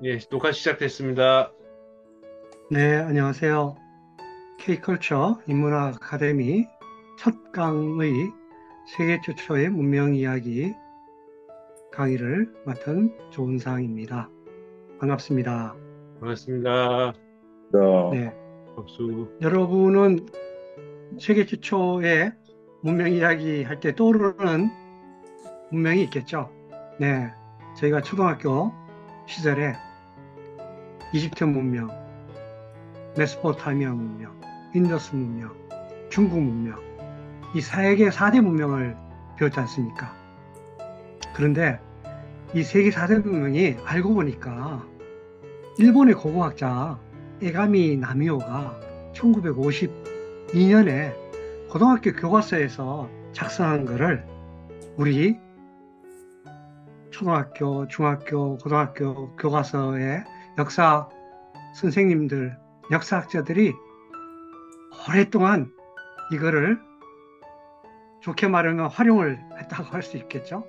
예, 녹화 시작됐습니다. 네, 안녕하세요. K컬처 인문학 아카데미 첫 강의 세계 최초의 문명 이야기 강의를 맡은 조은상입니다. 반갑습니다. 반갑습니다. 어, 네, 박수. 여러분은 세계 최초의 문명 이야기 할 때 떠오르는 문명이 있겠죠? 네, 저희가 초등학교 시절에 이집트 문명, 메소포타미아 문명, 인더스 문명, 중국 문명, 이 세계 4대 문명을 배웠지 않습니까? 그런데 이 세계 4대 문명이 알고 보니까 일본의 고고학자 에가미 나미오가 1952년에 고등학교 교과서에서 작성한 거를 우리 초등학교, 중학교, 고등학교 교과서의 역사 선생님들, 역사학자들이 오랫동안 이거를 좋게 말하면 활용을 했다고 할 수 있겠죠.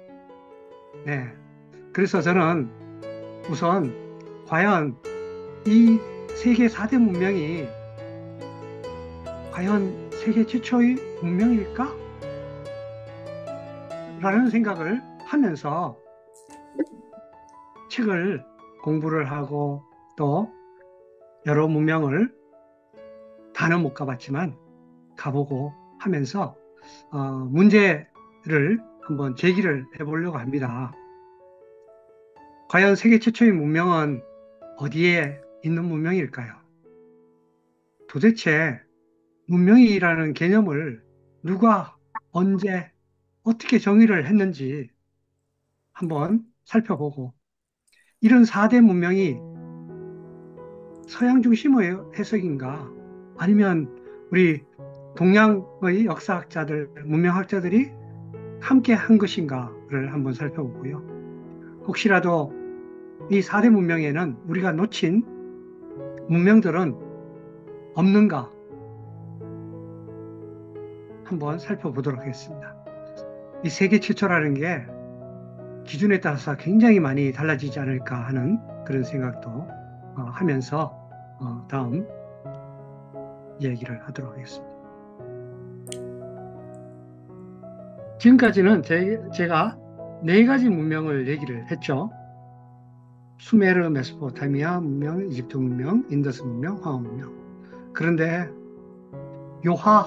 네. 그래서 저는 우선 과연 이 세계 4대 문명이 과연 세계 최초의 문명일까? 라는 생각을 하면서 책을 공부를 하고 또 여러 문명을 다는 못 가봤지만 가보고 하면서 문제를 한번 제기를 해보려고 합니다. 과연 세계 최초의 문명은 어디에 있는 문명일까요? 도대체 문명이라는 개념을 누가 언제 어떻게 정의를 했는지 한번 살펴보고 이런 4대 문명이 서양 중심의 해석인가 아니면 우리 동양의 역사학자들, 문명학자들이 함께 한 것인가를 한번 살펴보고요. 혹시라도 이 4대 문명에는 우리가 놓친 문명들은 없는가 한번 살펴보도록 하겠습니다. 이 세계 최초라는 게 기준에 따라서 굉장히 많이 달라지지 않을까 하는 그런 생각도 하면서 다음 얘기를 하도록 하겠습니다. 지금까지는 제가 네 가지 문명을 얘기를 했죠. 수메르, 메소포타미아 문명, 이집트 문명, 인더스 문명, 황하 문명. 그런데 요하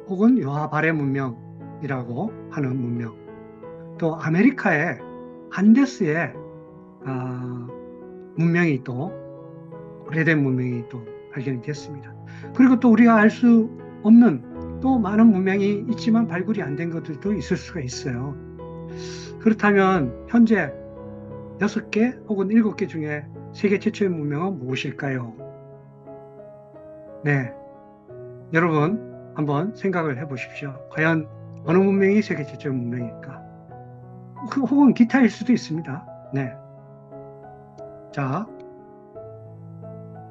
혹은 요하 발해 문명이라고 하는 문명, 또 아메리카의 안데스의 문명이 또 오래된 문명이 또 발견이 됐습니다. 그리고 또 우리가 알 수 없는 또 많은 문명이 있지만 발굴이 안 된 것들도 있을 수가 있어요. 그렇다면 현재 6개 혹은 7개 중에 세계 최초의 문명은 무엇일까요? 네, 여러분 한번 생각을 해보십시오. 과연 어느 문명이 세계 최초의 문명일까? 혹은 기타일 수도 있습니다. 네, 자,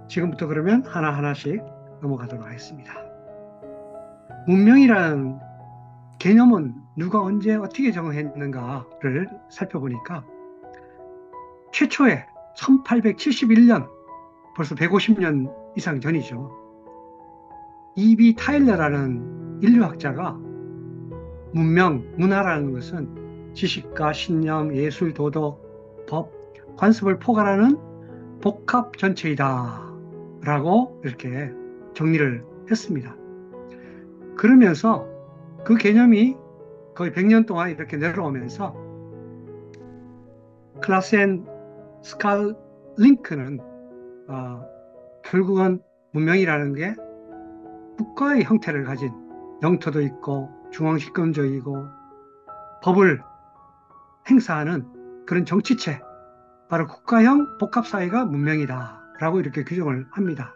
지금부터 그러면 하나하나씩 넘어가도록 하겠습니다. 문명이라는 개념은 누가 언제 어떻게 정했는가를 살펴보니까 최초에 1871년, 벌써 150년 이상 전이죠. E.B. 타일러라는 인류학자가 문명, 문화라는 것은 지식과 신념, 예술, 도덕, 법, 관습을 포괄하는 복합 전체이다 라고 이렇게 정리를 했습니다. 그러면서 그 개념이 거의 100년 동안 이렇게 내려오면서 클라센 스칼링크는 결국은 문명이라는 게 국가의 형태를 가진 영토도 있고 중앙집권적이고 법을 행사하는 그런 정치체, 바로 국가형 복합사회가 문명이다라고 이렇게 규정을 합니다.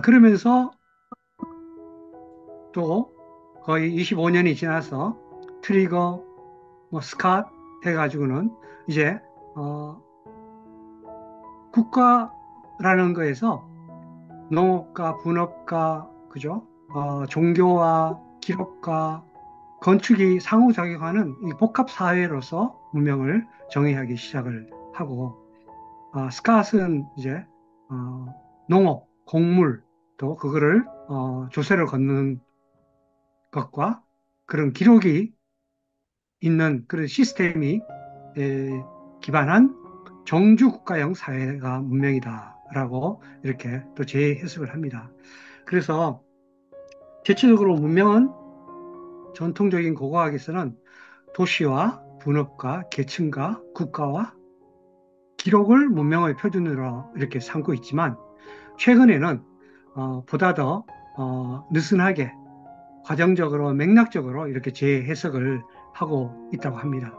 그러면서 또 거의 25년이 지나서 트리거, 뭐 스캇 해가지고는 이제 국가라는 거에서 농업과 분업과 그죠? 종교와 기록과 건축이 상호작용하는 이 복합 사회로서 문명을 정의하기 시작을 하고 스캇은 이제 농업, 곡물, 또 그거를 조세를 걷는 것과 그런 기록이 있는 그런 시스템이 기반한 정주국가형 사회가 문명이다라고 이렇게 또 재해석을 합니다. 그래서 대체적으로 문명은 전통적인 고고학에서는 도시와 분업과 계층과 국가와 기록을 문명의 표준으로 이렇게 삼고 있지만 최근에는 보다 더 느슨하게 과정적으로 맥락적으로 이렇게 재해석을 하고 있다고 합니다.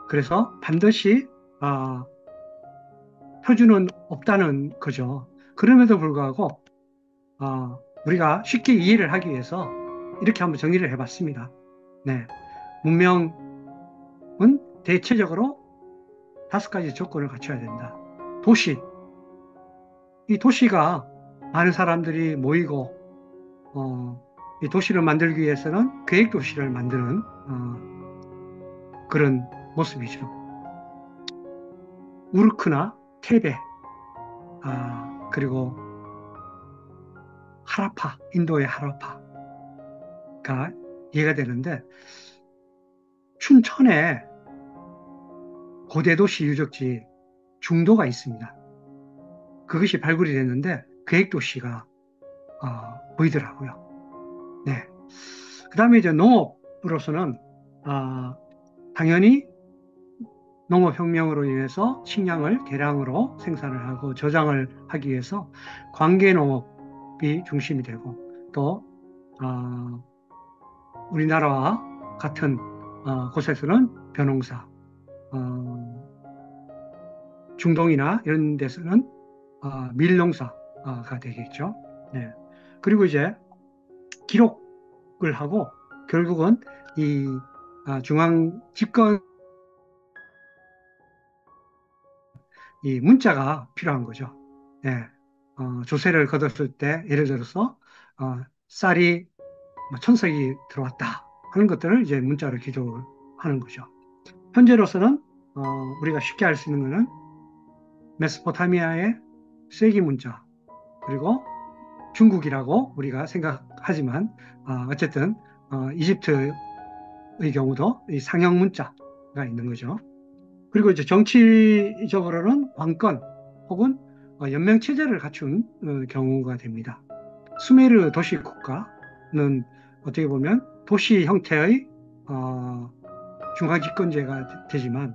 그래서 반드시 표준은 없다는 거죠. 그럼에도 불구하고 우리가 쉽게 이해를 하기 위해서 이렇게 한번 정리를 해봤습니다. 네, 문명은 대체적으로 5가지 조건을 갖춰야 된다. 도시, 이 도시가 많은 사람들이 모이고 이 도시를 만들기 위해서는 계획 도시를 만드는 그런 모습이죠. 우르크나 테베, 그리고 하라파, 인도의 하라파가 이해가 되는데 춘천에 고대 도시 유적지 중도가 있습니다. 그것이 발굴이 됐는데 계획 도시가 보이더라고요. 네. 그 다음에 이제 농업으로서는 당연히 농업혁명으로 인해서 식량을 대량으로 생산을 하고 저장을 하기 위해서 관계농업이 중심이 되고 또 우리나라와 같은 곳에서는 벼농사, 중동이나 이런 데서는 밀농사가 되겠죠. 네. 그리고 이제 기록을 하고 결국은 이 중앙 집권 이 문자가 필요한 거죠. 네. 조세를 거뒀을 때 예를 들어서 쌀이 뭐 천석이 들어왔다 하는 것들을 이제 문자로 기록을 하는 거죠. 현재로서는 우리가 쉽게 알 수 있는 것은 메소포타미아의 쐐기 문자 그리고 중국이라고 우리가 생각하지만 어쨌든 이집트의 경우도 이 상형 문자가 있는 거죠. 그리고 이제 정치적으로는 왕권 혹은 연맹 체제를 갖춘 경우가 됩니다. 수메르 도시 국가는 어떻게 보면 도시 형태의 중앙 집권제가 되지만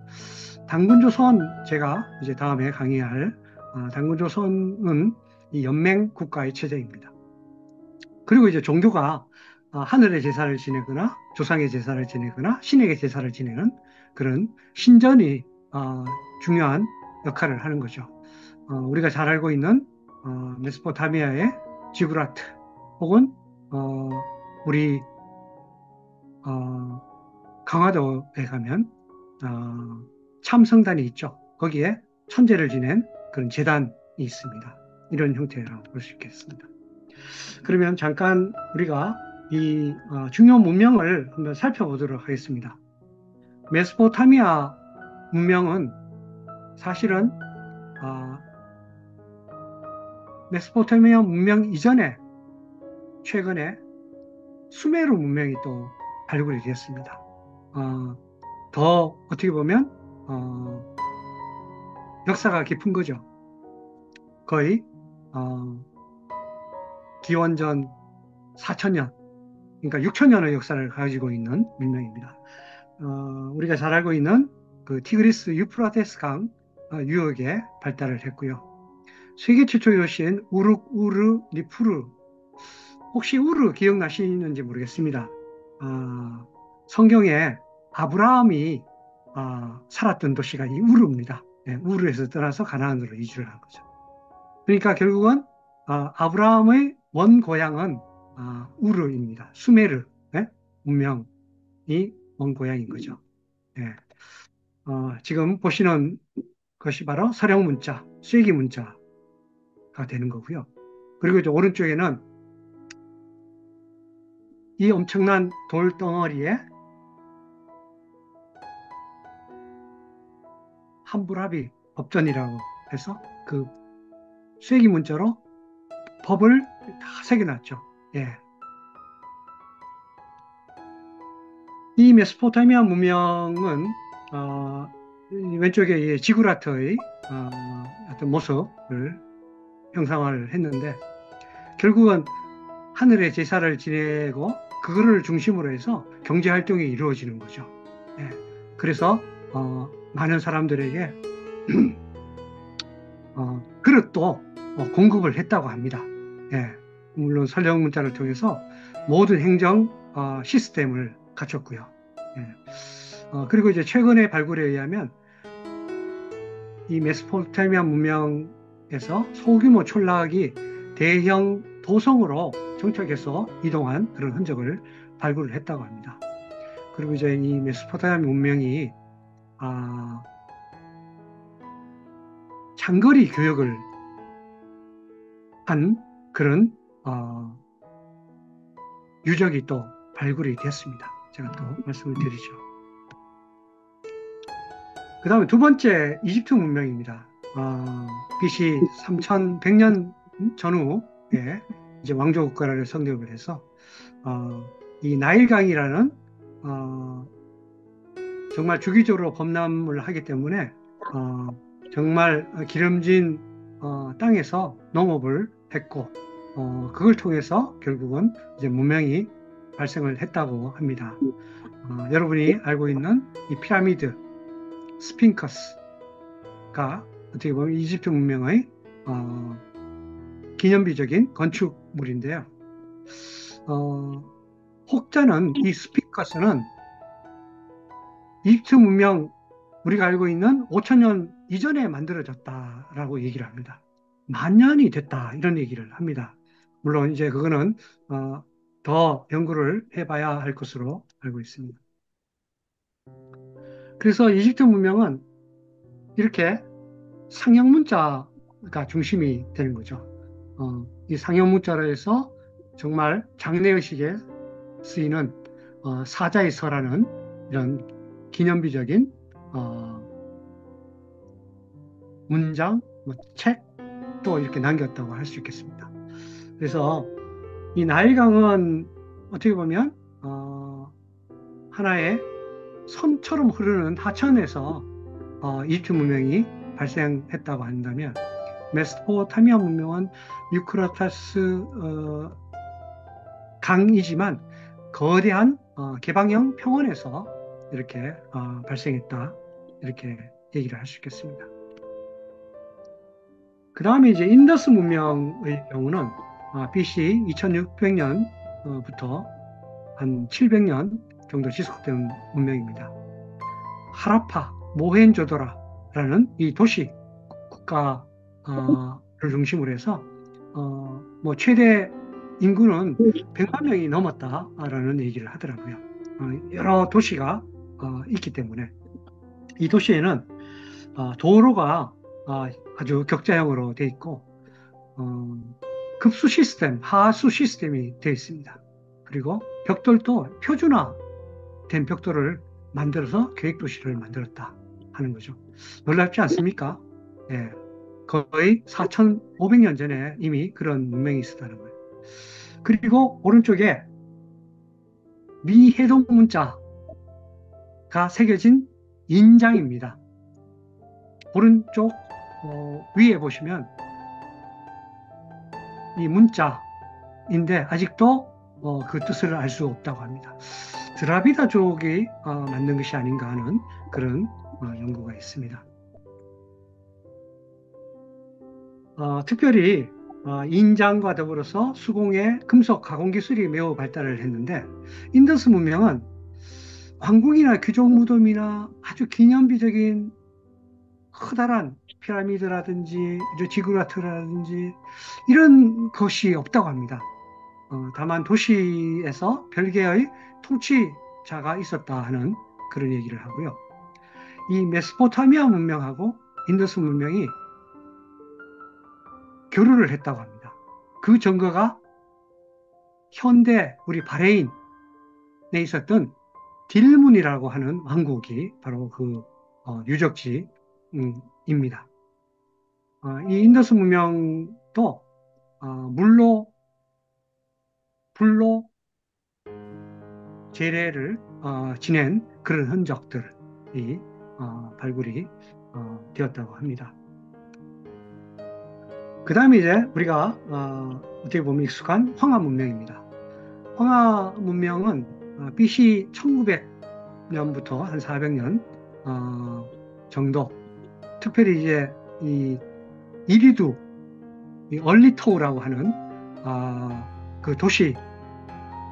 당군조선 제가 이제 다음에 강의할 당군조선은 이 연맹 국가의 체제입니다. 그리고 이제 종교가 하늘의 제사를 지내거나 조상의 제사를 지내거나 신에게 제사를 지내는 그런 신전이 중요한 역할을 하는 거죠. 우리가 잘 알고 있는 메소포타미아의 지구라트 혹은 우리 강화도에 가면 참성단이 있죠. 거기에 천재를 지낸 그런 제단이 있습니다. 이런 형태라고 볼 수 있겠습니다. 그러면 잠깐 우리가 이 중요 문명을 한번 살펴보도록 하겠습니다. 메소포타미아 문명은 사실은 메소포타미아 문명 이전에 최근에 수메르 문명이 또 발굴이 되었습니다. 더 어떻게 보면 역사가 깊은 거죠. 거의 기원전 4천년, 그러니까 6천년의 역사를 가지고 있는 문명입니다. 우리가 잘 알고 있는 그 티그리스 유프라테스 강 유역에 발달을 했고요. 세계 최초 도시인 우르 니푸르, 혹시 우르 기억나시는지 모르겠습니다. 성경에 아브라함이 살았던 도시가 이 우르입니다. 네, 우르에서 떠나서 가나안으로 이주를 한 거죠. 그러니까 결국은 아브라함의 원 고향은 우르입니다. 수메르 네? 문명이 원 고향인 거죠. 네. 지금 보시는 것이 바로 서령 문자, 쐐기 문자가 되는 거고요. 그리고 이제 오른쪽에는 이 엄청난 돌덩어리에 함부라비 법전이라고 해서 그 쐐기 문자로 법을 다 새겨놨죠. 예. 이 메소포타미아 문명은 이 왼쪽에 이 지구라트의 어떤 모습을 형상화를 했는데 결국은 하늘의 제사를 지내고 그거를 중심으로 해서 경제 활동이 이루어지는 거죠. 예. 그래서 많은 사람들에게 그릇도 공급을 했다고 합니다. 예. 물론 설령 문자를 통해서 모든 행정 시스템을 갖췄고요. 예. 그리고 이제 최근의 발굴에 의하면 이 메소포타미아 문명에서 소규모 촌락이 대형 도성으로 정착해서 이동한 그런 흔적을 발굴을 했다고 합니다. 그리고 이제 이 메소포타미아 문명이 장거리 교역을 한 그런 유적이 또 발굴이 됐습니다. 제가 또 말씀을 드리죠. 그 다음에 두 번째 이집트 문명입니다. BC 3100년 전후에 이제 왕조 국가를 성립을 해서 이 나일강이라는 정말 주기적으로 범람을 하기 때문에 정말 기름진 땅에서 농업을 했고 그걸 통해서 결국은 이제 문명이 발생을 했다고 합니다. 여러분이 알고 있는 이 피라미드, 스핑커스가 어떻게 보면 이집트 문명의 기념비적인 건축물인데요. 혹자는 이 스핑커스는 이집트 문명 우리가 알고 있는 5천년 이전에 만들어졌다라고 얘기를 합니다. 만년이 됐다 이런 얘기를 합니다. 물론 이제 그거는 더 연구를 해봐야 할 것으로 알고 있습니다. 그래서 이집트 문명은 이렇게 상형 문자가 중심이 되는 거죠. 이 상형 문자로 해서 정말 장례의식에 쓰이는 사자의 서라는 이런 기념비적인 문장, 책도 이렇게 남겼다고 할 수 있겠습니다. 그래서 이 나일강은 어떻게 보면 하나의 선처럼 흐르는 하천에서 이집트 문명이 발생했다고 한다면 메소포타미아 문명은 유크라테스 강이지만 거대한 개방형 평원에서 이렇게 발생했다 이렇게 얘기를 할 수 있겠습니다. 그 다음에 이제 인더스 문명의 경우는 BC 2600년부터 한 700년 정도 지속된 문명입니다. 하라파, 모헨조도라라는 이 도시 국가를 중심으로 해서 뭐 최대 인구는 100만 명이 넘었다라는 얘기를 하더라고요. 여러 도시가 있기 때문에 이 도시에는 도로가 아주 격자형으로 되어 있고 급수 시스템, 하수 시스템이 되어 있습니다. 그리고 벽돌도 표준화된 벽돌을 만들어서 계획도시를 만들었다 하는 거죠. 놀랍지 않습니까? 예, 거의 4,500년 전에 이미 그런 문명이 있었다는 거예요. 그리고 오른쪽에 미해동 문자가 새겨진 인장입니다. 오른쪽 위에 보시면 이 문자인데 아직도 그 뜻을 알 수 없다고 합니다. 드라비다족이 만든 것이 아닌가 하는 그런 연구가 있습니다. 특별히 인장과 더불어서 수공예, 금속 가공 기술이 매우 발달을 했는데 인더스 문명은 왕궁이나 귀족 무덤이나 아주 기념비적인 커다란 피라미드라든지 지구라트라든지 이런 것이 없다고 합니다. 다만 도시에서 별개의 통치자가 있었다 하는 그런 얘기를 하고요. 이 메소포타미아 문명하고 인더스 문명이 교류를 했다고 합니다. 그 증거가 현대 우리 바레인에 있었던 딜문이라고 하는 왕국이 바로 그 유적지입니다. 이 인더스 문명도 물로, 불로 재래를 지낸 그런 흔적들이 발굴이 되었다고 합니다. 그 다음에 이제 우리가 어떻게 보면 익숙한 황하 문명입니다. 황하 문명은 BC 1900년부터 한 400년 정도, 특별히 이제 이 이리두, 이 얼리토우라고 하는 그 도시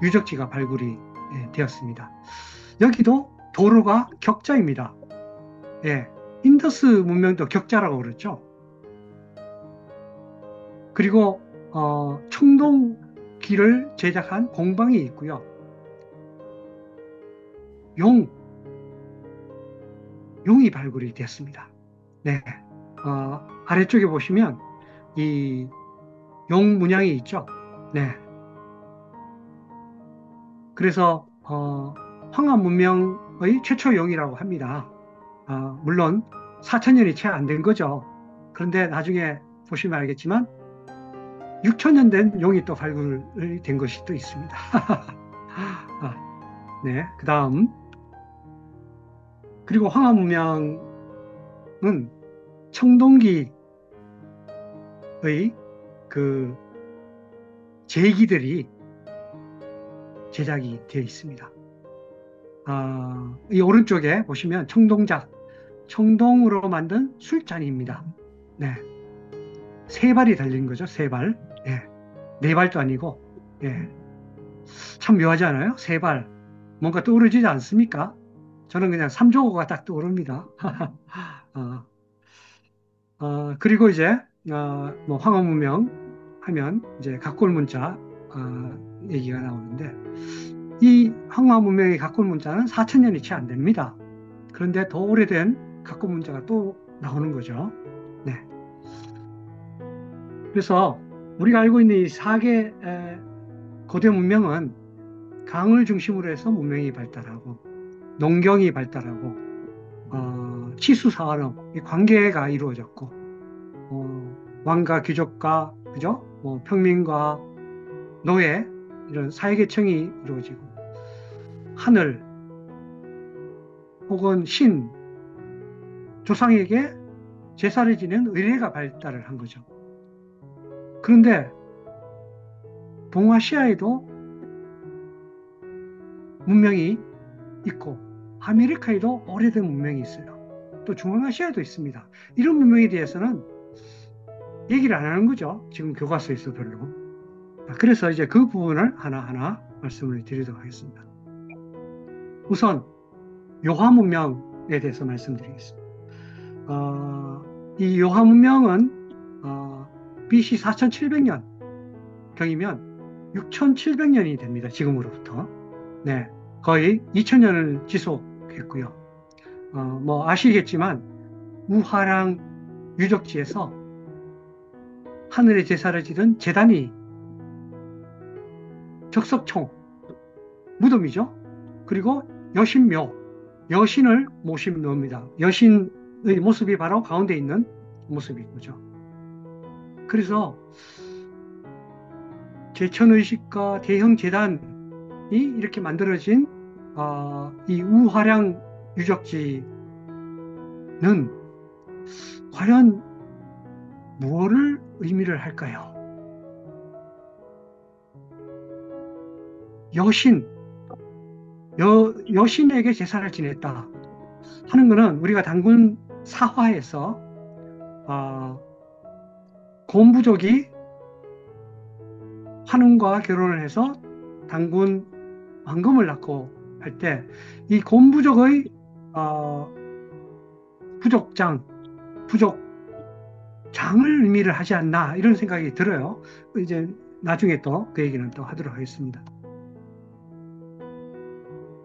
유적지가 발굴이 되었습니다. 여기도 도로가 격자입니다. 예, 인더스 문명도 격자라고 그랬죠. 그리고 청동기를 제작한 공방이 있고요. 용이 발굴이 되었습니다. 네, 아래쪽에 보시면 이 용 문양이 있죠. 네, 그래서 황하 문명의 최초 용이라고 합니다. 물론 4,000년이 채 안 된 거죠. 그런데 나중에 보시면 알겠지만 6,000년 된 용이 또 발굴이 된 것이 또 있습니다. 네, 그 다음, 그리고 황하 문명은 청동기의 그 제기들이 제작이 되어 있습니다. 이 오른쪽에 보시면 청동으로 만든 술잔입니다. 네, 세 발이 달린 거죠, 세 발. 예, 네 발도 아니고, 예, 참 묘하지 않아요? 세 발. 뭔가 떠오르지 않습니까? 저는 그냥 삼조고가 딱 떠오릅니다. 그리고 이제, 뭐, 황허문명 하면 이제 각골문자, 얘기가 나오는데, 이 황허문명의 각골문자는 4,000년이 채 안 됩니다. 그런데 더 오래된 각골문자가 또 나오는 거죠. 네. 그래서 우리가 알고 있는 이 4개 고대 문명은 강을 중심으로 해서 문명이 발달하고, 농경이 발달하고, 치수산업, 관계가 이루어졌고, 왕과 귀족과, 그죠? 뭐 평민과 노예, 이런 사회계층이 이루어지고, 하늘, 혹은 신, 조상에게 제사를 지내는 의례가 발달을 한 거죠. 그런데 동아시아에도 문명이 있고, 아메리카에도 오래된 문명이 있어요. 또 중앙아시아에도 있습니다. 이런 문명에 대해서는 얘기를 안 하는 거죠. 지금 교과서에서 별로. 그래서 이제 그 부분을 하나하나 말씀을 드리도록 하겠습니다. 우선 요하 문명에 대해서 말씀드리겠습니다. 이 요하 문명은 BC 4700년 경이면 6700년이 됩니다. 지금으로부터. 네, 거의 2000년을 지속했고요. 뭐 아시겠지만 우하랑 유적지에서 하늘의 제사를 지른 제단이 적석총, 무덤이죠. 그리고 여신묘, 여신을 모신 묘입니다. 여신의 모습이 바로 가운데 있는 모습인 거죠. 그래서 제천의식과 대형 제단이 이렇게 만들어진 이 우화량 유적지는 과연 무엇을 의미를 할까요? 여신에게 제사를 지냈다 하는 것은 우리가 단군 사화에서 곰부족이 환웅과 결혼을 해서 단군 황금을 낳고 할 때 이 곰부족의 부족장을 의미를 하지 않나 이런 생각이 들어요. 이제 나중에 또 그 얘기는 또 하도록 하겠습니다.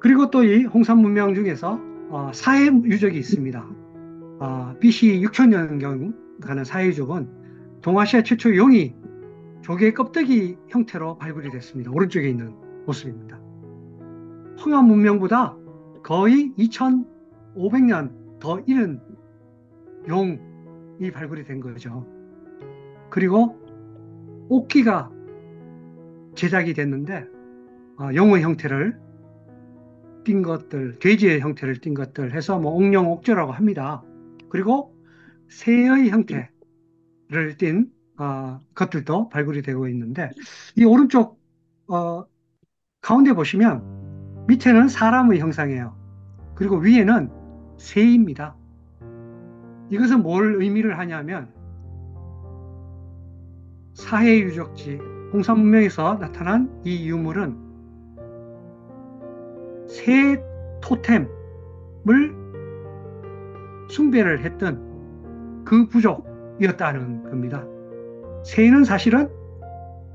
그리고 또 이 홍산 문명 중에서 사해 유적이 있습니다. BC 6000년경 가는 사해 유적은 동아시아 최초 용이 조개 껍데기 형태로 발굴이 됐습니다. 오른쪽에 있는 모습입니다. 황하 문명보다 거의 2500년 더 이른 용이 발굴이 된 거죠. 그리고 옥기가 제작이 됐는데 용의 형태를 띈 것들, 돼지의 형태를 띈 것들 해서 뭐 옥룡, 옥조라고 합니다. 그리고 새의 형태를 띈 것들도 발굴이 되고 있는데 이 오른쪽 가운데 보시면 밑에는 사람의 형상이에요. 그리고 위에는 새입니다. 이것은 뭘 의미를 하냐면 사해 유적지 홍산 문명에서 나타난 이 유물은 새 토템을 숭배를 했던 그 부족이었다는 겁니다. 새는 사실은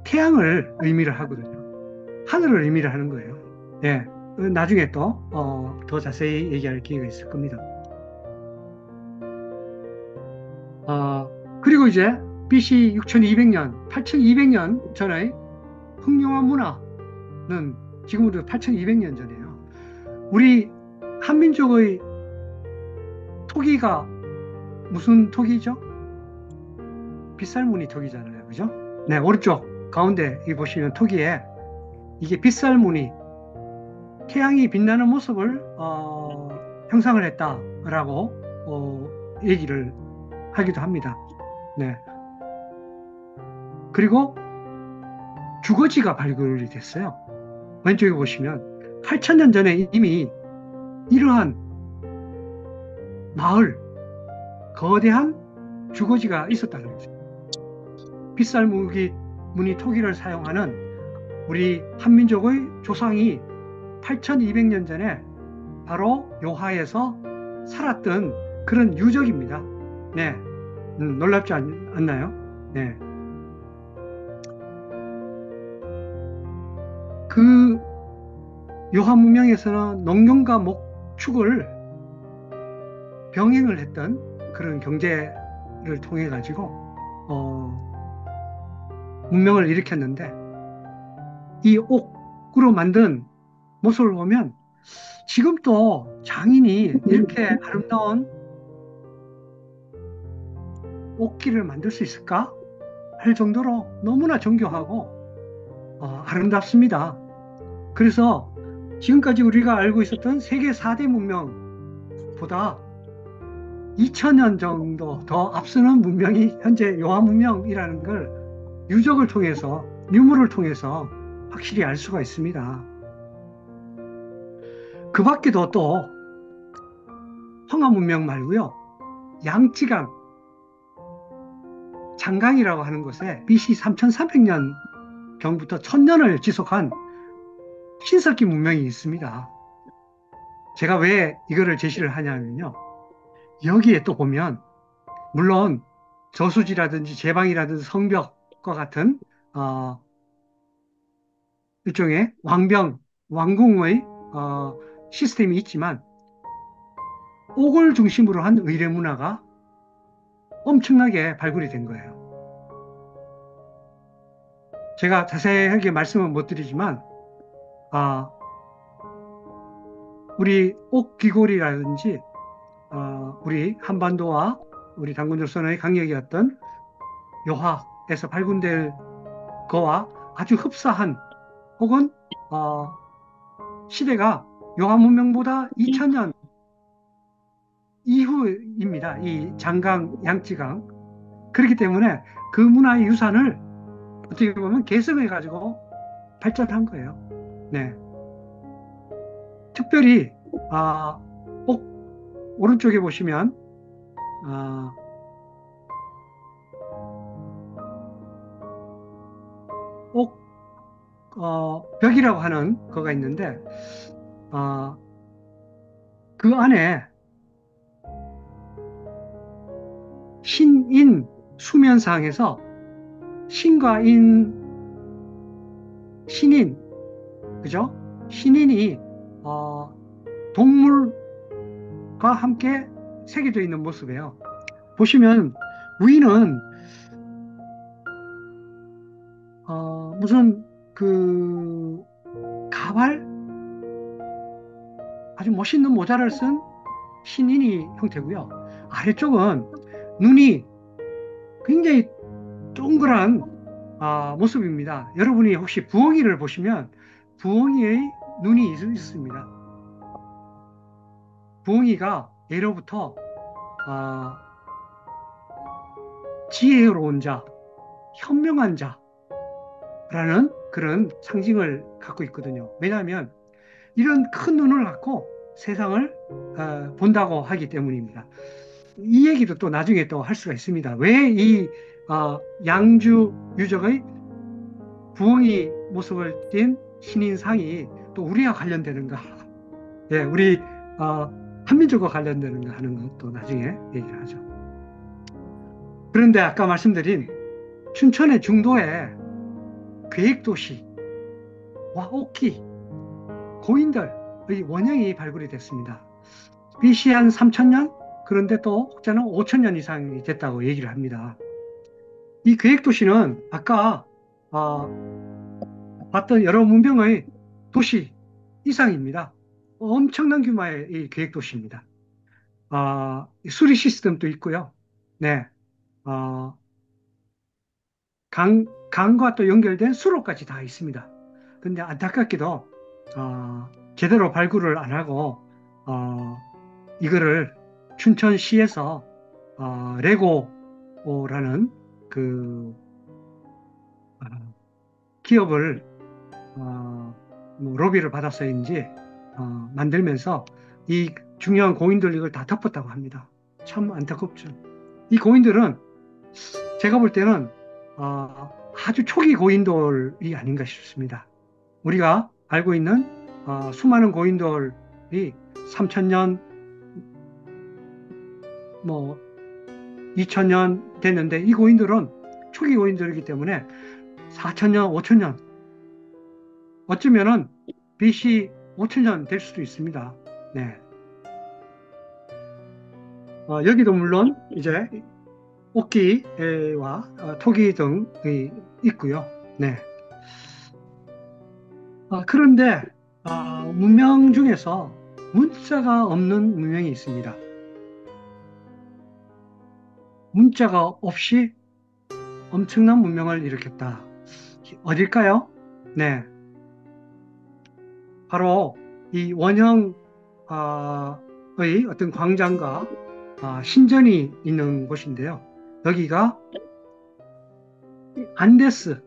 태양을 의미를 하거든요. 하늘을 의미를 하는 거예요. 예, 나중에 또 더 자세히 얘기할 기회가 있을 겁니다. 그리고 이제 BC 6200년, 8200년 전의 흑룡한 문화는 지금으로부터 8200년 전이에요. 우리 한민족의 토기가 무슨 토기죠? 빗살무늬 토기잖아요. 그죠? 네, 오른쪽 가운데 이 보시면 토기에 이게 빗살무늬, 태양이 빛나는 모습을 형상을 했다라고 얘기를 하기도 합니다. 네. 그리고 주거지가 발굴이 됐어요. 왼쪽에 보시면 8000년 전에 이미 이러한 마을, 거대한 주거지가 있었다는 거죠. 빗살무늬 토기를 사용하는 우리 한민족의 조상이 8200년 전에 바로 요하에서 살았던 그런 유적입니다. 네, 놀랍지 않나요? 네. 그 요하 문명에서는 농경과 목축을 병행을 했던 그런 경제를 통해 가지고 문명을 일으켰는데 이 옥으로 만든 모습을 보면 지금도 장인이 이렇게 아름다운 옥기를 만들 수 있을까 할 정도로 너무나 정교하고 아름답습니다. 그래서 지금까지 우리가 알고 있었던 세계 4대 문명보다 2000년 정도 더 앞서는 문명이 현재 요하 문명이라는 걸 유적을 통해서, 유물을 통해서 확실히 알 수가 있습니다. 그 밖에도 또 황하 문명 말고요, 양쯔강, 장강이라고 하는 곳에 BC 3300년 경부터 1000년을 지속한 신석기 문명이 있습니다. 제가 왜 이거를 제시를 하냐면요, 여기에 또 보면 물론 저수지라든지 제방이라든지 성벽과 같은 일종의 왕궁의 시스템이 있지만 옥을 중심으로 한 의뢰 문화가 엄청나게 발굴이 된 거예요. 제가 자세하게 말씀은 못 드리지만 우리 옥 귀골이라든지 우리 한반도와 우리 단군조선의 강력이었던 요하에서 발굴될 거와 아주 흡사한 혹은 시대가 요하 문명보다 2000년 이후입니다. 이 장강, 양쯔강. 그렇기 때문에 그 문화의 유산을 어떻게 보면 계승해 가지고 발전한 거예요. 네. 특별히 오른쪽에 보시면 벽이라고 하는 거가 있는데 그 안에 신인 수면상에서 신과 신인, 그죠? 신인이 동물과 함께 새겨져 있는 모습이에요. 보시면 위는 무슨 그 가발, 아주 멋있는 모자를 쓴 신인이 형태고요. 아래쪽은 눈이 굉장히 동그란 모습입니다. 여러분이 혹시 부엉이를 보시면 부엉이의 눈이 있습니다. 부엉이가 예로부터 지혜로운 자, 현명한 자라는 그런 상징을 갖고 있거든요. 왜냐하면 이런 큰 눈을 갖고 세상을 본다고 하기 때문입니다. 이 얘기도 또 나중에 또 할 수가 있습니다. 왜 이 양주 유적의 부엉이 모습을 띈 신인상이 또 우리와 관련되는가? 예, 우리 한민족과 관련되는가 하는 것도 나중에 얘기를 하죠. 그런데 아까 말씀드린 춘천의 중도에 계획도시와 옥기, 고인들의 원형이 발굴이 됐습니다. BC 한 3000년, 그런데 또 혹자는 5000년 이상이 됐다고 얘기를 합니다. 이 계획도시는 아까 봤던 여러 문명의 도시 이상입니다. 엄청난 규모의 이 계획도시입니다. 수리 시스템도 있고요. 네, 강과 또 연결된 수로까지 다 있습니다. 근데 안타깝게도 제대로 발굴을 안 하고 이거를 춘천시에서 레고라는 그 기업을 뭐 로비를 받아서인지 만들면서 이 중요한 고인들 이걸 다 덮었다고 합니다. 참 안타깝죠. 이 고인들은 제가 볼 때는 아주 초기 고인돌이 아닌가 싶습니다. 우리가 알고 있는 수많은 고인돌이 3000년, 뭐 2000년 됐는데 이 고인돌은 초기 고인돌이기 때문에 4000년, 5000년, 어쩌면은 BC 5000년 될 수도 있습니다. 네. 여기도 물론 이제 옥기와 토기 등이 있고요. 네. 그런데 문명 중에서 문자가 없는 문명이 있습니다. 문자가 없이 엄청난 문명을 일으켰다. 어딜까요? 네. 바로 이 원형의 어떤 광장과 신전이 있는 곳인데요. 여기가 안데스,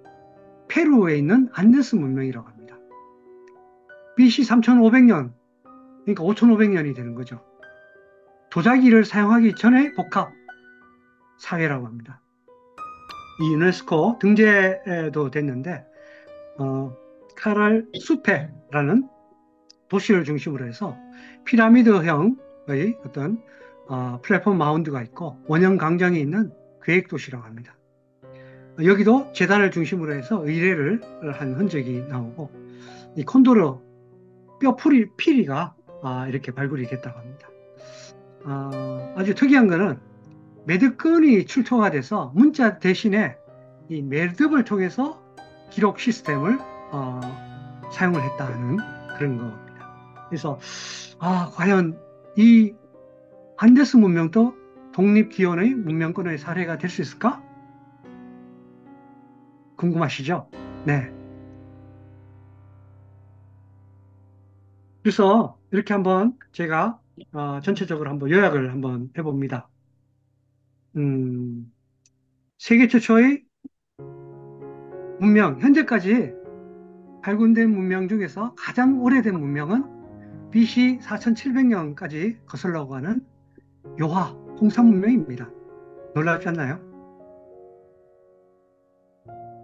페루에 있는 안데스 문명이라고 합니다. BC 3500년, 그러니까 5500년이 되는 거죠. 도자기를 사용하기 전에 복합 사회라고 합니다. 이 유네스코 등재도 됐는데 카랄 수페라는 도시를 중심으로 해서 피라미드형의 어떤 플랫폼 마운드가 있고 원형 광장이 있는 계획도시라고 합니다. 여기도 재단을 중심으로 해서 의뢰를 한 흔적이 나오고 이 콘도르 뼈 피리가 이렇게 발굴이 됐다고 합니다. 아주 특이한 거는 매듭끈이 출토가 돼서 문자 대신에 이 매듭을 통해서 기록 시스템을 사용을 했다는 그런 겁니다. 그래서 과연 이 안데스 문명도 독립기원의 문명권의 사례가 될 수 있을까? 궁금하시죠? 네. 그래서 이렇게 한번 제가 전체적으로 한번 요약을 한번 해봅니다. 세계 최초의 문명, 현재까지 발굴된 문명 중에서 가장 오래된 문명은 BC 4700년까지 거슬러 가는 요하 홍산 문명입니다. 놀랍지 않나요?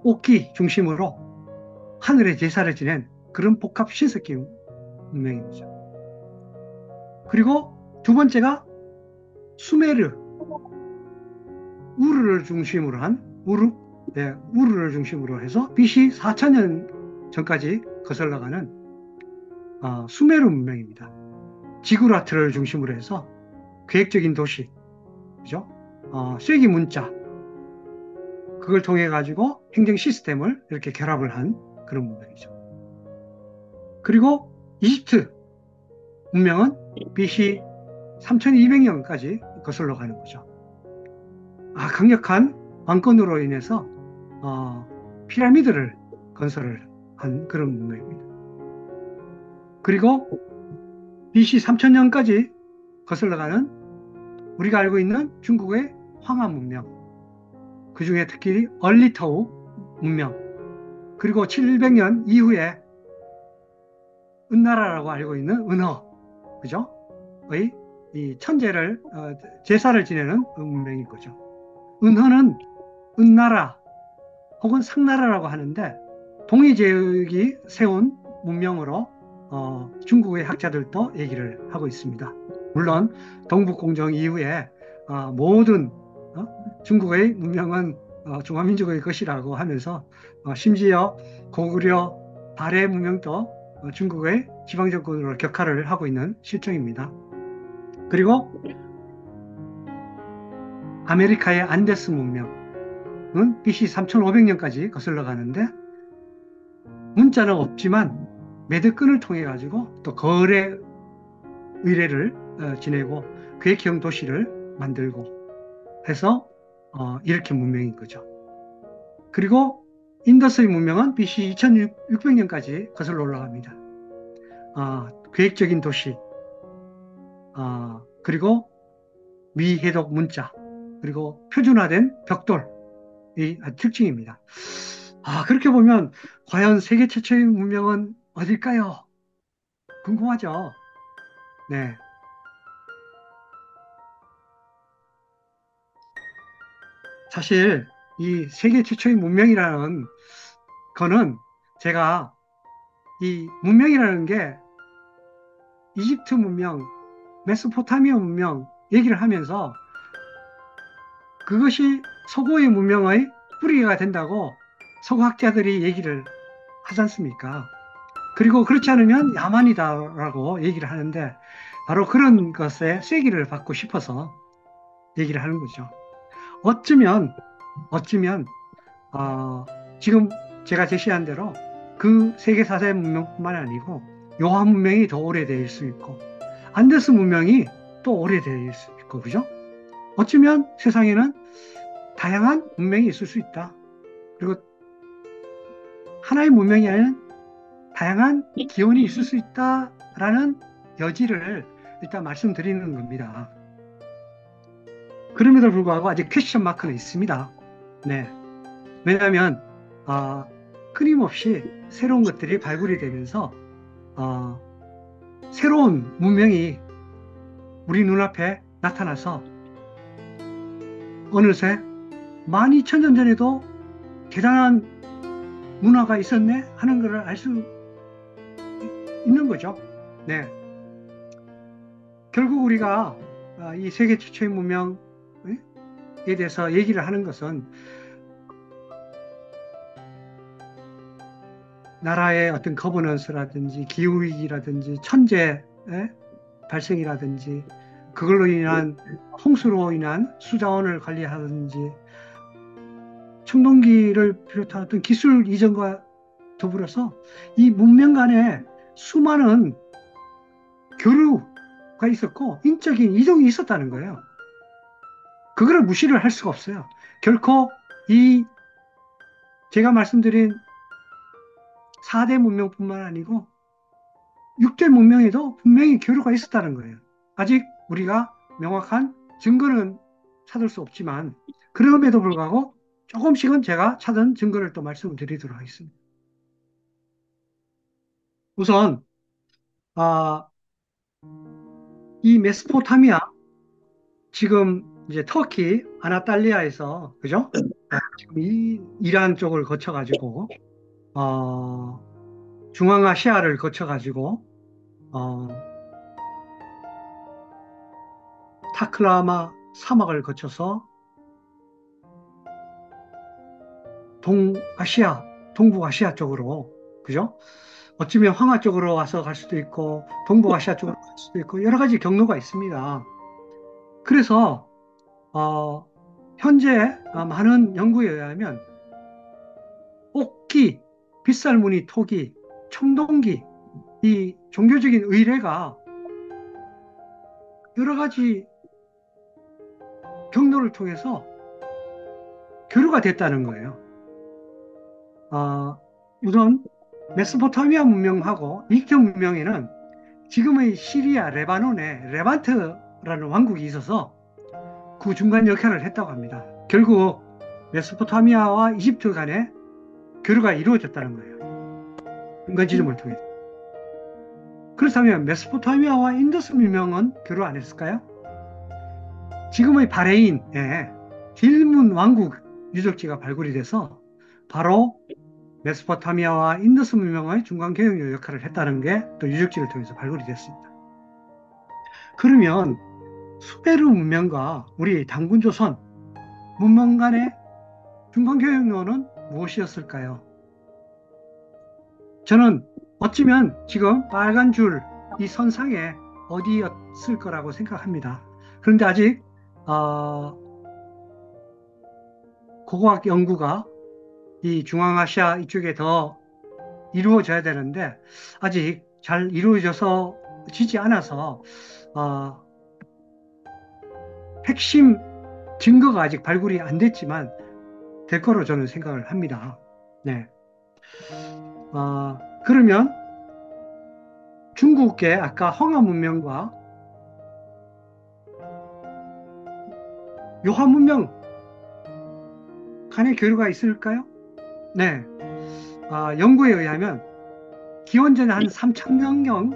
옥기 중심으로 하늘의 제사를 지낸 그런 복합 신석기 문명이죠. 그리고 두 번째가 수메르, 우르를 중심으로 한 우르를 중심으로 해서 BC 4000년 전까지 거슬러가는 수메르 문명입니다. 지구라트를 중심으로 해서 계획적인 도시, 그죠? 쐐기 문자, 그걸 통해 가지고 행정 시스템을 이렇게 결합을 한 그런 문명이죠. 그리고 이집트 문명은 BC 3200년까지 거슬러 가는 거죠. 강력한 왕권으로 인해서 피라미드를 건설을 한 그런 문명입니다. 그리고 BC 3000년까지 거슬러가는 우리가 알고 있는 중국의 황하 문명, 그 중에 특히 얼리터우 문명, 그리고 700년 이후에 은나라라고 알고 있는 은허, 그죠? 의 이 천재를 제사를 지내는 문명인 거죠. 은허는 은나라 혹은 상나라라고 하는데 동이 제국이 세운 문명으로 중국의 학자들도 얘기를 하고 있습니다. 물론 동북공정 이후에 모든 중국의 문명은 중화민족의 것이라고 하면서 심지어 고구려 발해 문명도 중국의 지방정권으로 격화를 하고 있는 실정입니다. 그리고 아메리카의 안데스 문명은 BC 3500년까지 거슬러 가는데 문자는 없지만 매듭끈을 통해 가지고 또 거래 의례를 지내고 계획형 도시를 만들고 해서 이렇게 문명인 거죠. 그리고 인더스의 문명은 BC 2600년까지 거슬러 올라갑니다. 계획적인 도시, 그리고 미해독 문자, 그리고 표준화된 벽돌이 특징입니다. 그렇게 보면 과연 세계 최초의 문명은 어딜까요? 궁금하죠? 네. 사실 이 세계 최초의 문명이라는 거는 제가 이 문명이라는 게 이집트 문명, 메소포타미아 문명 얘기를 하면서 그것이 서구의 문명의 뿌리가 된다고 서구학자들이 얘기를 하지 않습니까? 그리고 그렇지 않으면 야만이다라고 얘기를 하는데 바로 그런 것에 쐐기를 받고 싶어서 얘기를 하는 거죠. 어쩌면 지금 제가 제시한 대로 그 세계 4대 문명뿐만 아니고 요하 문명이 더 오래될 수 있고 안데스 문명이 또 오래될 수 있고 그죠? 어쩌면 세상에는 다양한 문명이 있을 수 있다. 그리고 하나의 문명이 아닌 다양한 기원이 있을 수 있다라는 여지를 일단 말씀드리는 겁니다. 그럼에도 불구하고 아직 퀘스천 마크는 있습니다. 네. 왜냐하면 끊임없이 새로운 것들이 발굴이 되면서 새로운 문명이 우리 눈앞에 나타나서 어느새 12,000년 전에도 대단한 문화가 있었네 하는 것을 알 수 있는 거죠. 네. 결국 우리가 이 세계 최초의 문명에 대해서 얘기를 하는 것은 나라의 어떤 거버넌스라든지 기후위기라든지 천재의 발생이라든지 그걸로 인한 홍수로 인한 수자원을 관리하든지 청동기를 비롯한 어떤 기술 이전과 더불어서 이 문명 간에 수많은 교류가 있었고 인적인 이동이 있었다는 거예요. 그거를 무시를 할 수가 없어요. 결코 이 제가 말씀드린 4대 문명뿐만 아니고 6대 문명에도 분명히 교류가 있었다는 거예요. 아직 우리가 명확한 증거는 찾을 수 없지만 그럼에도 불구하고 조금씩은 제가 찾은 증거를 또 말씀을 드리도록 하겠습니다. 우선 이 메소포타미아 지금 이제 터키 아나탈리아에서 그죠? 지금 이 이란 쪽을 거쳐가지고 중앙아시아를 거쳐가지고 타클라마 사막을 거쳐서 동아시아, 동북아시아 쪽으로 그죠? 어쩌면 황하 쪽으로 와서 갈 수도 있고 동북아시아 쪽으로 갈 수도 있고 여러 가지 경로가 있습니다. 그래서 현재 많은 연구에 의하면 옥기, 빗살무늬 토기, 청동기 이 종교적인 의례가 여러 가지 경로를 통해서 교류가 됐다는 거예요. 우선 메소포타미아 문명하고 이집트 문명에는 지금의 시리아, 레바논에 레반트라는 왕국이 있어서 그 중간 역할을 했다고 합니다. 결국 메소포타미아와 이집트 간에 교류가 이루어졌다는 거예요. 중간 지점을 통해서. 그렇다면 메소포타미아와 인더스 문명은 교류 안 했을까요? 지금의 바레인에 딜문 왕국 유적지가 발굴이 돼서 바로 메소포타미아와 인더스 문명의 중간 교역로 역할을 했다는 게 또 유적지를 통해서 발굴이 됐습니다. 그러면 수메르 문명과 우리 당군조선 문명 간의 중간 교역로는 무엇이었을까요? 저는 어쩌면 지금 빨간 줄 이 선상에 어디였을 거라고 생각합니다. 그런데 아직 고고학 연구가 이 중앙아시아 이쪽에 더 이루어져야 되는데 아직 잘 이루어져서 지지 않아서 핵심 증거가 아직 발굴이 안 됐지만 될 거로 저는 생각을 합니다. 네. 그러면 중국의 아까 황하 문명과 요하 문명 간의 교류가 있을까요? 네. 연구에 의하면 기원전 한 3,000년경,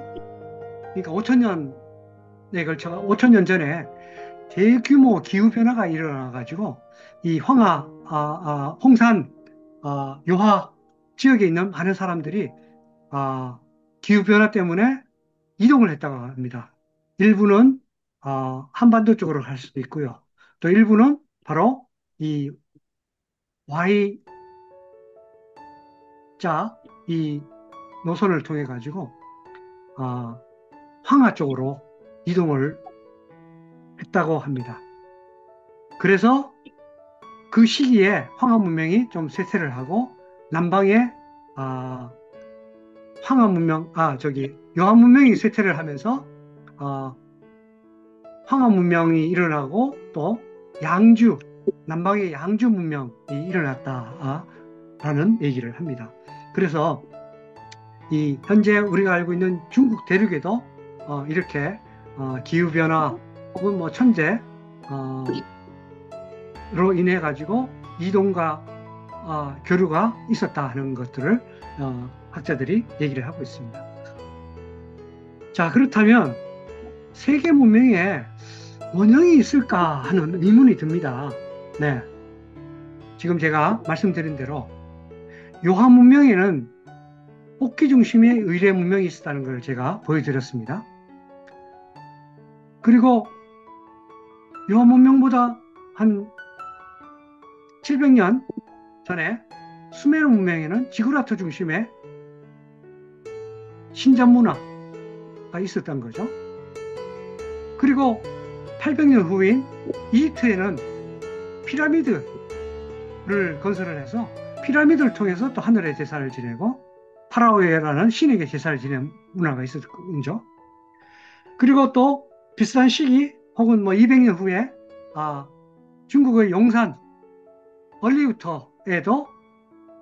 그러니까 5,000년에 걸쳐 5,000년 전에 대규모 기후 변화가 일어나 가지고 이 황하, 홍산, 요하 지역에 있는 많은 사람들이 기후 변화 때문에 이동을 했다고 합니다. 일부는 한반도 쪽으로 갈 수도 있고요. 또 일부는 바로 이 Y자 이 노선을 통해 가지고 황하 쪽으로 이동을 했다고 합니다. 그래서 그 시기에 황하 문명이 좀 쇠퇴를 하고 남방에 황하 문명, 요하 문명이 쇠퇴를 하면서 황하 문명이 일어나고 또 양주, 남방의 양주 문명이 일어났다라는 얘기를 합니다. 그래서 이 현재 우리가 알고 있는 중국 대륙에도 이렇게 기후변화 혹은 뭐 천재로 인해 가지고 이동과 교류가 있었다 하는 것들을 학자들이 얘기를 하고 있습니다. 자, 그렇다면 세계 문명에 원형이 있을까 하는 의문이 듭니다. 네. 지금 제가 말씀드린 대로 요하 문명에는 뽑기 중심의 의례 문명이 있었다는 걸 제가 보여드렸습니다. 그리고 요하 문명보다 한 700년 전에 수메르 문명에는 지구라트 중심의 신전 문화가 있었던 거죠. 그리고 800년 후인 이집트에는 피라미드를 건설을 해서 피라미드를 통해서 또 하늘의 제사를 지내고 파라오에라는 신에게 제사를 지내는 문화가 있었죠. 그리고 또 비슷한 시기 혹은 뭐 200년 후에 중국의 용산 얼리우터에도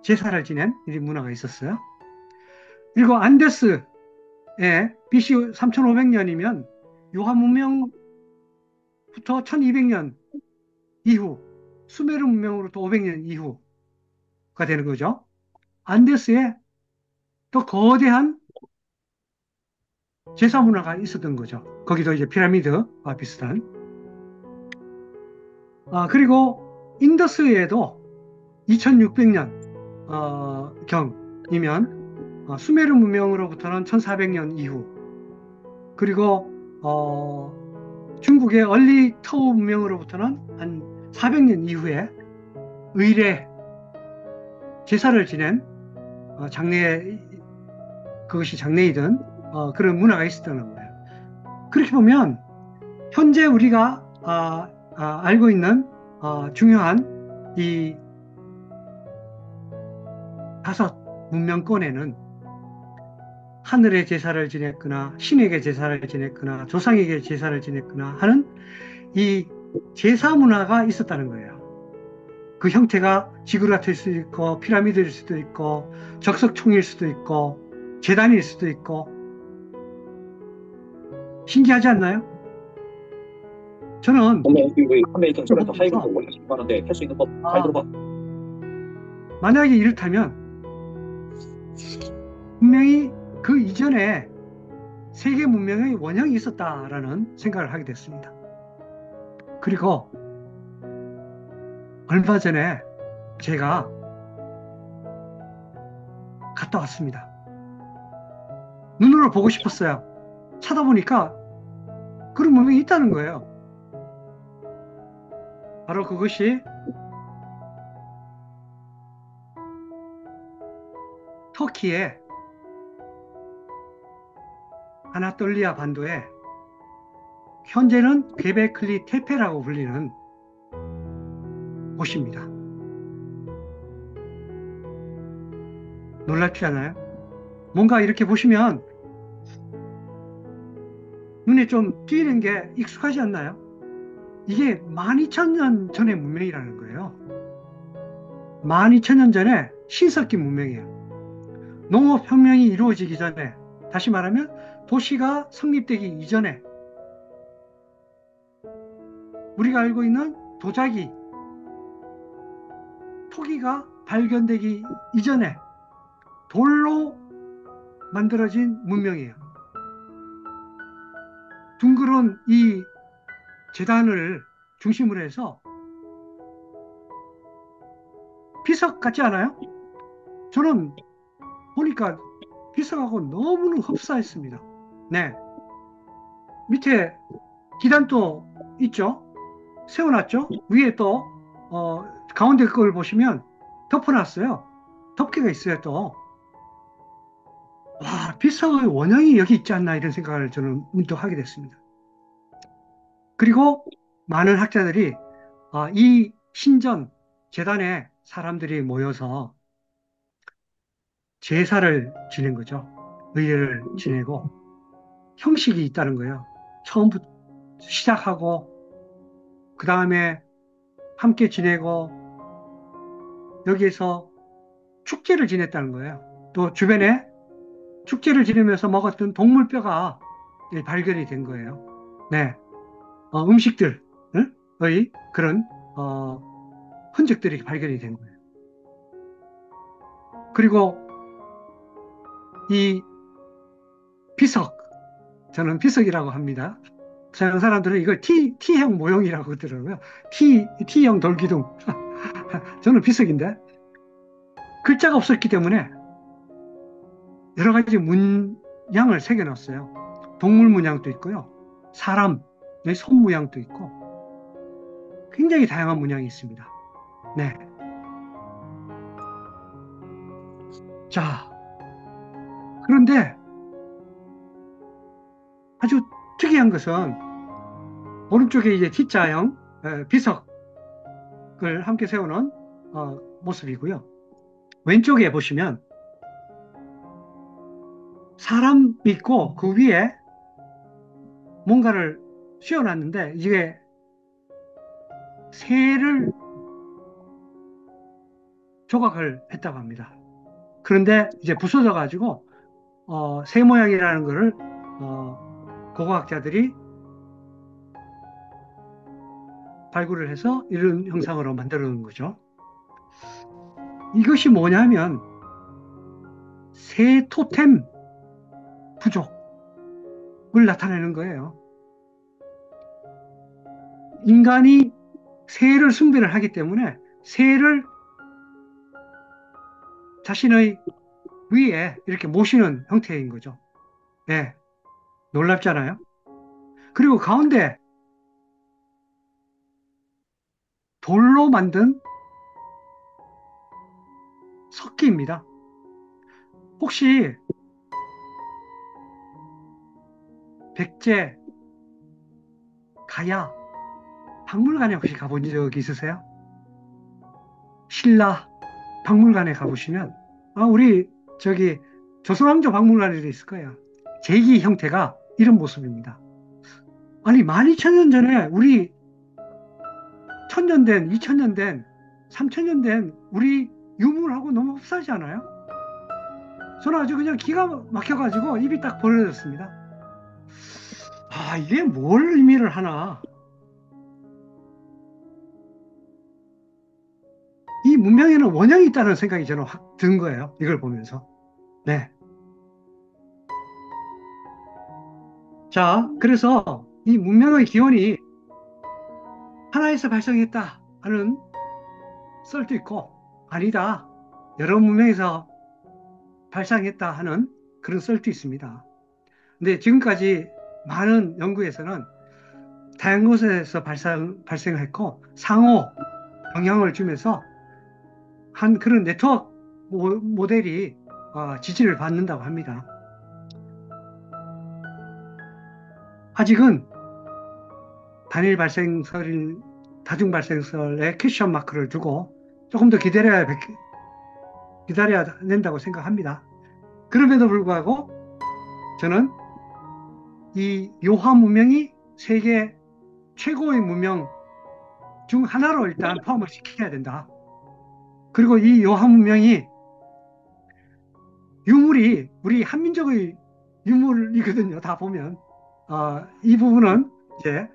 제사를 지낸 이 문화가 있었어요. 그리고 안데스에 BC 3500년이면 요하 문명부터 1200년 이후 수메르 문명으로부터 500년 이후가 되는 거죠. 안데스에 또 거대한 제사 문화가 있었던 거죠. 거기도 이제 피라미드와 비슷한. 그리고 인더스에도 2600년 경이면 수메르 문명으로부터는 1400년 이후, 그리고 중국의 얼리 터우 문명으로부터는 한 400년 이후에 의례 제사를 지낸 그것이 장례이든 그런 문화가 있었던 거예요. 그렇게 보면 현재 우리가 알고 있는 중요한 이 5 문명권에는 하늘의 제사를 지냈거나 신에게 제사를 지냈거나 조상에게 제사를 지냈거나 하는 이 제사 문화가 있었다는 거예요. 그 형태가 지구라트일 수도 있고 피라미드일 수도 있고 적석총일 수도 있고 제단일 수도 있고 신기하지 않나요? 저는 판매 일정 소라트 하이브도 보면서 56만 원대 할 수 있는 법 잘 아, 들어봐. 만약에 이렇다면 분명히 그 이전에 세계 문명의 원형이 있었다라는 생각을 하게 됐습니다. 그리고 얼마 전에 제가 갔다 왔습니다. 눈으로 보고 싶었어요. 찾아보니까 그런 문명이 있다는 거예요. 바로 그것이 터키의 아나톨리아 반도에 현재는 괴베클리 테페라고 불리는 곳입니다. 놀랍지 않아요? 뭔가 이렇게 보시면 눈에 좀 띄는 게 익숙하지 않나요? 이게 12,000년 전의 문명이라는 거예요. 12,000년 전에 신석기 문명이에요. 농업혁명이 이루어지기 전에, 다시 말하면 도시가 성립되기 이전에, 우리가 알고 있는 도자기, 토기가 발견되기 이전에 돌로 만들어진 문명이에요. 둥그런 이 제단을 중심으로 해서 비석 같지 않아요? 저는 보니까 비석하고 너무나 흡사했습니다. 네. 밑에 기단도 있죠? 세워놨죠? 위에 또, 가운데 걸 보시면 덮어놨어요. 덮개가 있어요, 또. 와, 비석의 원형이 여기 있지 않나 이런 생각을 저는 문득 하게 됐습니다. 그리고 많은 학자들이 이 신전 재단에 사람들이 모여서 제사를 지낸 거죠. 의례를 지내고 형식이 있다는 거예요. 처음부터 시작하고 그 다음에 함께 지내고 여기에서 축제를 지냈다는 거예요. 또 주변에 축제를 지내면서 먹었던 동물뼈가 발견이 된 거예요. 네, 음식들의 그런 흔적들이 발견이 된 거예요. 그리고 이 비석, 저는 비석이라고 합니다. 서양 사람들은 이걸 T형 모형이라고 하더라고요. T형 돌기둥. 저는 비석인데 글자가 없었기 때문에 여러 가지 문양을 새겨놨어요. 동물 문양도 있고요. 사람의 손 모양도 있고 굉장히 다양한 문양이 있습니다. 네. 자, 그런데 아주 특이한 것은 오른쪽에 이제 T자형 비석을 함께 세우는 모습이고요. 왼쪽에 보시면 사람 있고 그 위에 뭔가를 씌워놨는데 이게 새를 조각을 했다고 합니다. 그런데 이제 부서져 가지고 새 모양이라는 것을 고고학자들이 발굴을 해서 이런 형상으로 만들어 놓은 거죠. 이것이 뭐냐면 새 토템 부족을 나타내는 거예요. 인간이 새를 숭배를 하기 때문에 새를 자신의 위에 이렇게 모시는 형태인 거죠. 네, 놀랍잖아요. 그리고 가운데 돌로 만든 석기입니다. 혹시 백제, 가야 박물관에 혹시 가본 적 있으세요? 신라 박물관에 가보시면 우리 저기 조선왕조 박물관에도 있을 거예요. 제기 형태가 이런 모습입니다. 아니 12,000년 전에 우리 1000년 된 2000년 된 3,000년 된 우리 유물하고 너무 흡사하지 않아요? 저는 아주 그냥 기가 막혀가지고 입이 딱 벌어졌습니다. 아, 이게 뭘 의미를 하나? 이 문명에는 원형이 있다는 생각이 저는 확 든 거예요. 이걸 보면서. 네. 자, 그래서 이 문명의 기원이 하나에서 발생했다 하는 썰도 있고, 아니다, 여러 문명에서 발생했다 하는 그런 썰도 있습니다. 근데 지금까지 많은 연구에서는 다양한 곳에서 발생했고 상호 영향을 주면서 한 그런 네트워크 모델이 지지를 받는다고 합니다. 아직은 단일 발생설인 다중 발생설에 퀘스천 마크를 두고 조금 더 기다려야 된다고 생각합니다. 그럼에도 불구하고 저는 이 요하 문명이 세계 최고의 문명 중 하나로 일단 포함을 시켜야 된다. 그리고 이 요하 문명이 유물이 우리 한민족의 유물이거든요. 다 보면 이 부분은 이제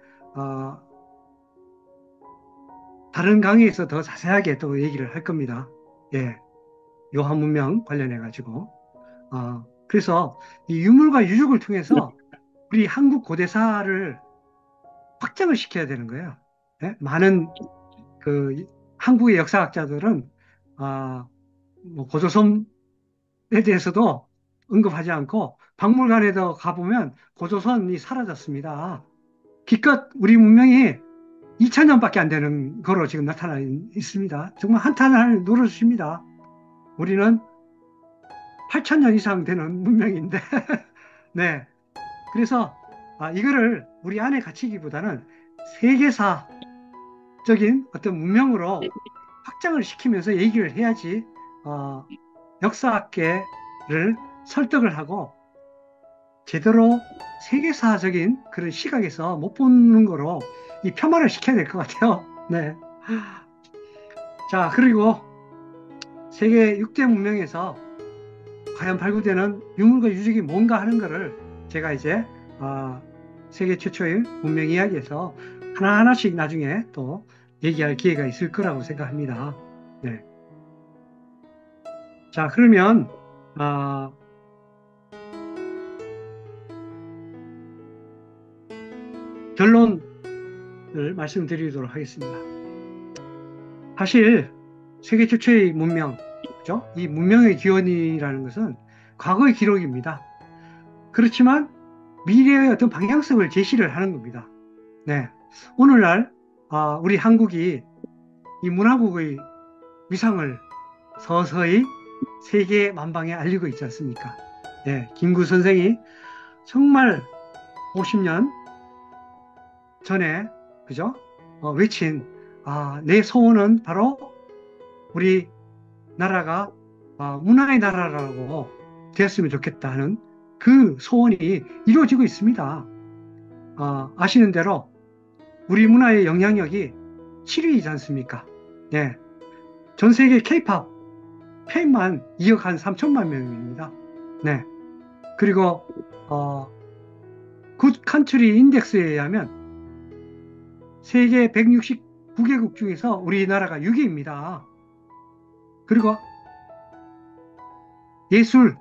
다른 강의에서 더 자세하게 또 얘기를 할 겁니다. 예, 요하 문명 관련해 가지고 그래서 이 유물과 유적을 통해서 우리 한국 고대사를 확장을 시켜야 되는 거예요. 예? 많은 그 한국의 역사학자들은 뭐 고조선에 대해서도 언급하지 않고 박물관에도 가보면 고조선이 사라졌습니다. 기껏 우리 문명이 2000년밖에 안 되는 거로 지금 나타나 있습니다. 정말 한탄을 노려주십니다. 우리는 8000년 이상 되는 문명인데 네. 그래서 이거를 우리 안에 갇히기보다는 세계사적인 어떤 문명으로 확장을 시키면서 얘기를 해야지 역사학계를 설득을 하고 제대로 세계사적인 그런 시각에서 못 보는 거로 이 폄하를 시켜야 될 것 같아요. 네. 자, 그리고 세계 6대 문명에서 과연 발굴되는 유물과 유적이 뭔가 하는 거를 제가 이제 세계 최초의 문명 이야기에서 하나하나씩 나중에 또 얘기할 기회가 있을 거라고 생각합니다. 네. 자, 그러면 결론을 말씀드리도록 하겠습니다. 사실 세계 최초의 문명, 그죠? 이 문명의 기원이라는 것은 과거의 기록입니다. 그렇지만 미래의 어떤 방향성을 제시를 하는 겁니다. 네. 오늘날 우리 한국이 이 문화국의 위상을 서서히 세계 만방에 알리고 있지 않습니까? 네. 김구 선생이 정말 50년 전에 그죠? 외친 내 소원은 바로 우리 나라가 문화의 나라라고 되었으면 좋겠다 하는 그 소원이 이루어지고 있습니다. 아시는 대로 우리 문화의 영향력이 7위이지 않습니까? 네. 전 세계 K-팝 팬만 2억 한 3천만 명입니다. 네. 그리고 굿 컨트리 인덱스에 의하면 세계 169개국 중에서 우리나라가 6위입니다. 그리고 예술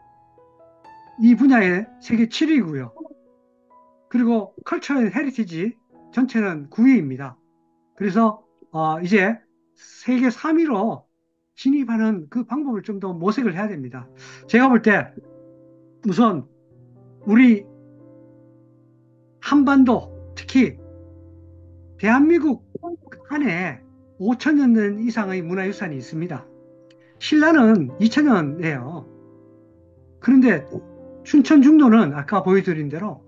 이 분야에 세계 7위고요. 그리고 컬처 앤 헤리티지 전체는 9위입니다. 그래서 이제 세계 3위로 진입하는 그 방법을 좀 더 모색을 해야 됩니다. 제가 볼 때 우선 우리 한반도 특히 대한민국 안에 5,000년 된 이상의 문화유산이 있습니다. 신라는 2,000년이에요. 그런데 춘천 중도는 아까 보여드린 대로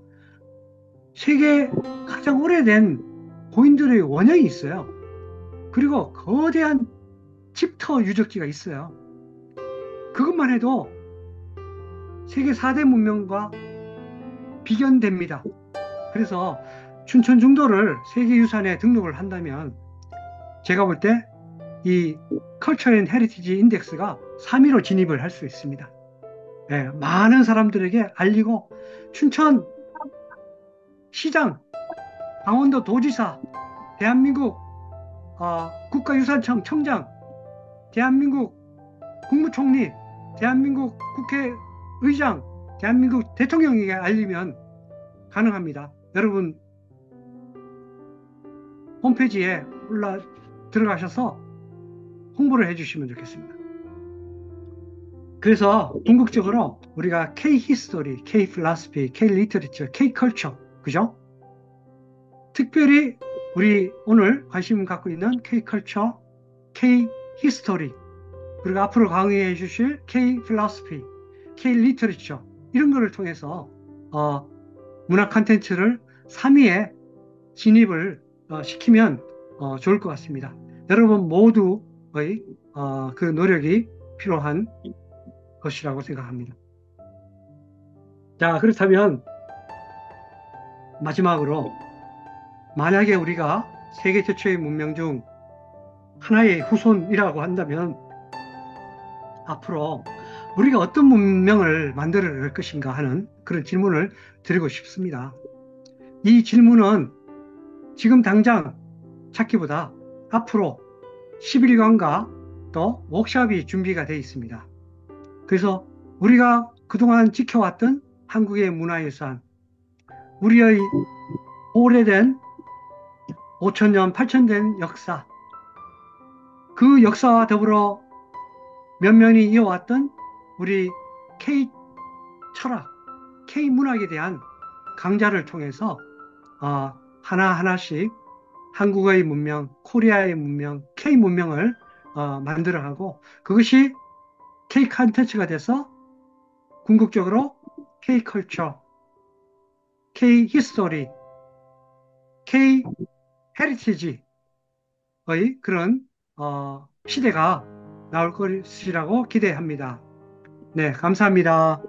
세계 가장 오래된 고인들의 원형이 있어요. 그리고 거대한 집터 유적지가 있어요. 그것만 해도 세계 4대 문명과 비견됩니다. 그래서 춘천 중도를 세계유산에 등록을 한다면 제가 볼 때 이 컬처 앤 헤리티지 인덱스가 3위로 진입을 할 수 있습니다. 예, 많은 사람들에게 알리고 춘천 시장, 강원도 도지사, 대한민국 국가유산청 청장, 대한민국 국무총리, 대한민국 국회의장, 대한민국 대통령에게 알리면 가능합니다. 여러분 홈페이지에 들어가셔서 홍보를 해주시면 좋겠습니다. 그래서 궁극적으로 우리가 K-히스토리, K-필로소피, K-리터리처, K-컬처, 그죠? 특별히 우리 오늘 관심 갖고 있는 K-컬처, K-히스토리, 그리고 앞으로 강의해 주실 K-필로소피, K-리터리처 이런 거를 통해서 문화 콘텐츠를 3위에 진입을 시키면 좋을 것 같습니다. 여러분 모두의 그 노력이 필요한 것이라고 생각합니다. 자, 그렇다면 마지막으로 만약에 우리가 세계 최초의 문명 중 하나의 후손이라고 한다면 앞으로 우리가 어떤 문명을 만들어낼 것인가 하는 그런 질문을 드리고 싶습니다. 이 질문은 지금 당장 찾기보다 앞으로 11강과 또 워크숍이 준비가 되어 있습니다. 그래서 우리가 그동안 지켜왔던 한국의 문화유산, 우리의 오래된 5천년, 8천년 역사, 그 역사와 더불어 면면이 이어왔던 우리 K 철학, K 문학에 대한 강좌를 통해서 하나하나씩 한국의 문명, 코리아의 문명, K 문명을 만들어가고 그것이 K 컨텐츠가 돼서 궁극적으로 K 컬처, K 히스토리, K 헤리티지의 그런 시대가 나올 것이라고 기대합니다. 네, 감사합니다.